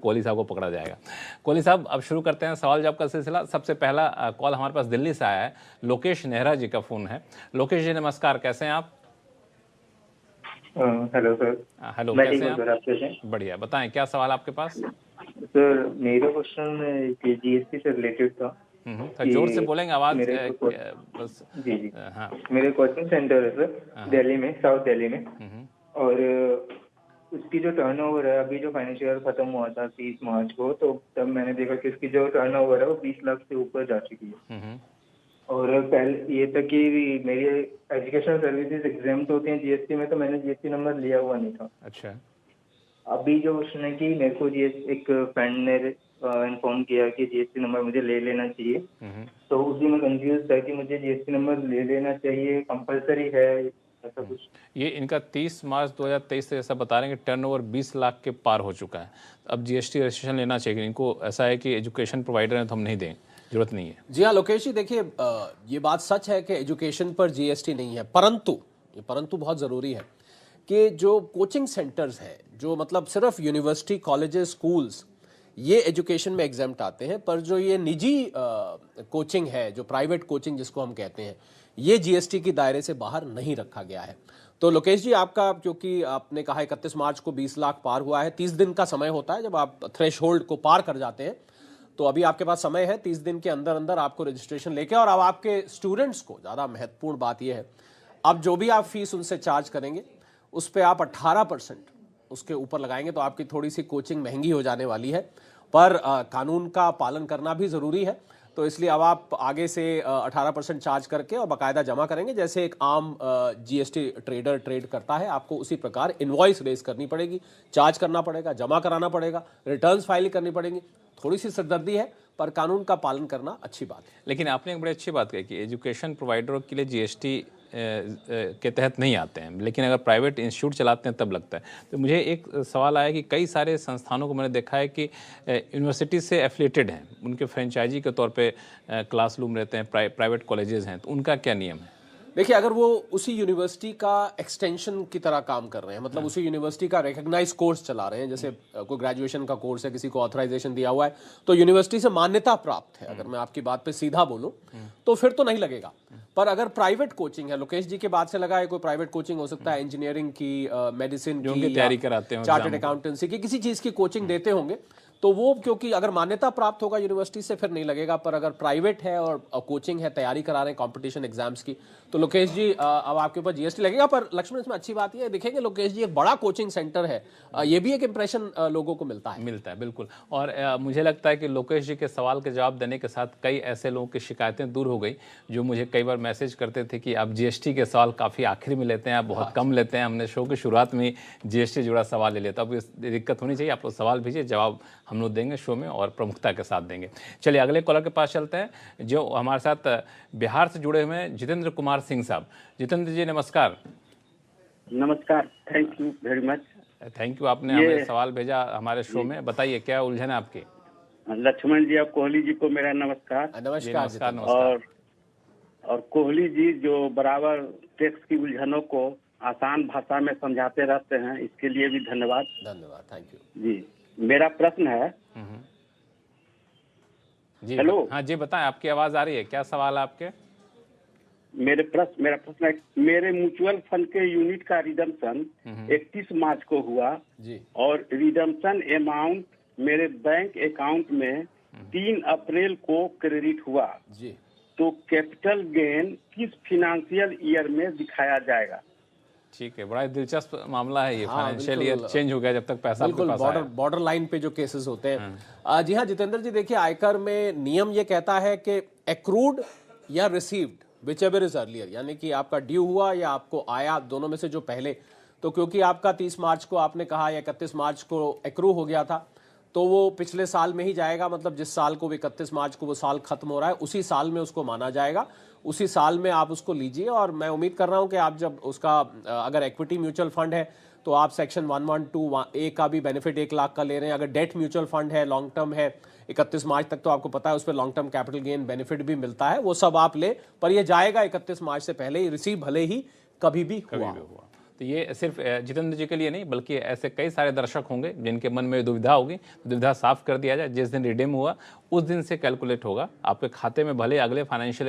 कोहली साहब को पकड़ा जाएगा। कोहली साहब, अब शुरू करते हैं सवाल जवाब का सिलसिला। सबसे पहला कॉल हमारे पास दिल्ली से आया है, लोकेश नेहरा जी का फोन है। लोकेश जी नमस्कार, कैसे हैं आप? Hello sir. हेलो, मैं कैसे हैं सर, आप कैसे हैं? बढ़िया, बताएं क्या सवाल आपके पास? सर मेरा क्वेश्चन जीएसटी से रिलेटेड था। जोर से बोलेंगे, आवाज बस। जी जी। हाँ, मेरे कोचिंग सेंटर है सर, दिल्ली में, साउथ दिल्ली में। और उसकी जो टर्नओवर है, अभी जो फाइनेंशियल ईयर खत्म हुआ था 30 मार्च को, तो तब मैंने देखा कि उसकी जो टर्नओवर है वो 20 लाख से ऊपर जा चुकी है। और पहले ये तक कि मेरी एजुकेशनल सर्विसेज एग्जाम्प्ट होती हैं जीएसटी में, तो मैंने जीएसटी नंबर लिया हुआ नहीं था। अच्छा। अभी जो उसने कि मेरे को एक फ्रेंड ने इन्फॉर्म किया कि जीएसटी नंबर मुझे ले लेना चाहिए, तो उसी में कंफ्यूज था कि मुझे जीएसटी नंबर ले लेना चाहिए, कंपलसरी है ऐसा कुछ। ये इनका 30 मार्च 2023 से जैसा बता रहे हैं कि टर्नओवर 20 लाख के पार हो चुका है। अब जीएसटी रजिस्ट्रेशन लेना चाहिए। इनको ऐसा है कि एजुकेशन प्रोवाइडर है तो हम नहीं दें, जरूरत नहीं है। जी हाँ लोकेश जी, देखिए ये बात सच है कि एजुकेशन पर जीएसटी नहीं है, परंतु बहुत ज़रूरी है कि जो कोचिंग सेंटर्स हैं, जो मतलब सिर्फ यूनिवर्सिटी, कॉलेजेस, स्कूल्स, ये एजुकेशन में एग्जाम्प्ट आते हैं, पर जो ये निजी कोचिंग है, जो प्राइवेट कोचिंग जिसको हम कहते हैं, ये जीएसटी की दायरे से बाहर नहीं रखा गया है। तो लोकेश जी, आपका क्योंकि आपने कहा 31 मार्च को 20 लाख पार हुआ है, 30 दिन का समय होता है जब आप थ्रेशहोल्ड को पार कर जाते हैं, तो अभी आपके पास समय है 30 दिन के अंदर अंदर आपको रजिस्ट्रेशन लेके। और अब आपके स्टूडेंट्स को ज़्यादा महत्वपूर्ण बात यह है, अब जो भी आप फीस उनसे चार्ज करेंगे उस पर आप 18% उसके ऊपर लगाएंगे, तो आपकी थोड़ी सी कोचिंग महंगी हो जाने वाली है। पर कानून का पालन करना भी ज़रूरी है, तो इसलिए अब आप आगे से 18% चार्ज करके और बाकायदा जमा करेंगे, जैसे एक आम जीएसटी ट्रेडर ट्रेड करता है। आपको उसी प्रकार इनवॉइस रेज करनी पड़ेगी, चार्ज करना पड़ेगा, जमा कराना पड़ेगा, रिटर्न्स फाइल करनी पड़ेंगी। थोड़ी सी सिरदर्दी है, पर कानून का पालन करना अच्छी बात है। लेकिन आपने एक बड़ी अच्छी बात कही कि एजुकेशन प्रोवाइडरों के लिए जीएसटी के तहत नहीं आते हैं, लेकिन अगर प्राइवेट इंस्टीट्यूट चलाते हैं तब लगता है। तो मुझे एक सवाल आया कि कई सारे संस्थानों को मैंने देखा है कि यूनिवर्सिटी से एफिलेटेड हैं, उनके फ्रेंचाइजी के तौर पे क्लासरूम रहते हैं, प्राइवेट कॉलेजेस हैं, तो उनका क्या नियम है? देखिए, अगर वो उसी यूनिवर्सिटी का एक्सटेंशन की तरह काम कर रहे हैं, मतलब उसी यूनिवर्सिटी का रिकग्नाइज कोर्स चला रहे हैं, जैसे कोई ग्रेजुएशन का कोर्स है, किसी को ऑथराइजेशन दिया हुआ है, तो यूनिवर्सिटी से मान्यता प्राप्त है, अगर मैं आपकी बात पे सीधा बोलूं तो फिर तो नहीं लगेगा। पर अगर प्राइवेट कोचिंग है, लोकेश जी के बात से लगा है, कोई प्राइवेट कोचिंग हो सकता है, इंजीनियरिंग की, मेडिसिन की, तैयारी कराते हैं, चार्टर्ड अकाउंटेंसी की, किसी चीज की कोचिंग देते होंगे, तो वो क्योंकि अगर मान्यता प्राप्त होगा यूनिवर्सिटी से फिर नहीं लगेगा। पर अगर प्राइवेट है और कोचिंग है, तैयारी करा रहे हैं कॉम्पिटिशन एग्जाम्स की, तो लोकेश जी अब आपके ऊपर जीएसटी लगेगा। पर लक्ष्मण, इसमें अच्छी बात ये देखेंगे लोकेश जी, एक बड़ा कोचिंग सेंटर है, ये भी एक इंप्रेशन लोगों को मिलता है बिल्कुल। और मुझे लगता है कि लोकेश जी के सवाल के जवाब देने के साथ कई ऐसे लोगों की शिकायतें दूर हो गई, जो मुझे कई बार मैसेज करते थे कि आप जीएसटी के सवाल काफ़ी आखिर में लेते हैं, आप बहुत कम लेते हैं, हमने शो की शुरुआत में जीएसटी जुड़ा सवाल ले लिया। तो अब इस दिक्कत होनी चाहिए, आप लोग सवाल भेजिए, जवाब हम लोग देंगे शो में और प्रमुखता के साथ देंगे। चलिए अगले कॉलर के पास चलते हैं, जो हमारे साथ बिहार से जुड़े हुए हैं जितेंद्र कुमार सिंह साहब। जितेंद्र जी नमस्कार। नमस्कार, thank you very much. Thank you, आपने हमें सवाल भेजा हमारे शो में। बताइए क्या उलझन है आपकी? लक्ष्मण जी और कोहली जी को मेरा नमस्कार। नमस्कार। और कोहली जी जो बराबर टैक्स की उलझनों को आसान भाषा में समझाते रहते हैं, इसके लिए भी धन्यवाद। थैंक यू जी। मेरा प्रश्न है जी। हेलो, हाँ जी, बताएं, आपकी आवाज आ रही है, क्या सवाल है आपके? मेरा प्रश्न है, मेरे म्यूचुअल फंड के यूनिट का रिडम्पशन 31 मार्च को हुआ जी, और रिडम्पशन अमाउंट मेरे बैंक अकाउंट में 3 अप्रैल को क्रेडिट हुआ जी। तो कैपिटल गेन किस फिनेंशियल ईयर में दिखाया जाएगा? ठीक है, बड़ा दिलचस्प मामला है ये। फाइनेंशियल ईयर चेंज हो गया जब तक पैसा आपके पास आया। बॉर्डर लाइन पे जो केसेस होते हैं। जी हाँ जितेंद्र जी, देखिए आयकर में नियम ये कहता है कि एक्रूड या रिसीव्ड व्हिचएवर इज अर्लियर, यानी कि आपका ड्यू हुआ या आपको आया, दोनों में से जो पहले। तो क्योंकि आपका 30 मार्च को आपने कहा या 31 मार्च को एक्रू हो गया था, तो वो पिछले साल में ही जाएगा, मतलब जिस साल को 31 मार्च को वो साल खत्म हो रहा है उसी साल में उसको माना जाएगा, उसी साल में आप उसको लीजिए। और मैं उम्मीद कर रहा हूं कि आप जब उसका अगर इक्विटी म्यूचुअल फंड है तो आप सेक्शन 112A का भी बेनिफिट 1 लाख का ले रहे हैं। अगर डेट म्यूचुअल फंड है, लॉन्ग टर्म है, 31 मार्च तक तो आपको पता है उस पर long term capital gain benefit भी मिलता है, वो सब आप ले, पर ये जाएगा 31 मार्च से पहले ही, रिसीव भले ही कभी भी हुआ। तो ये सिर्फ जितेंद्र जी के लिए नहीं बल्कि ऐसे कई सारे दर्शक होंगे जिनके मन में दुविधा होगी, दुविधा साफ कर दिया जाए। जिस दिन रिडीम हुआ उस दिन से कैलकुलेट होगा आपके खाते में, भले अगले फाइनेंशियल ईयर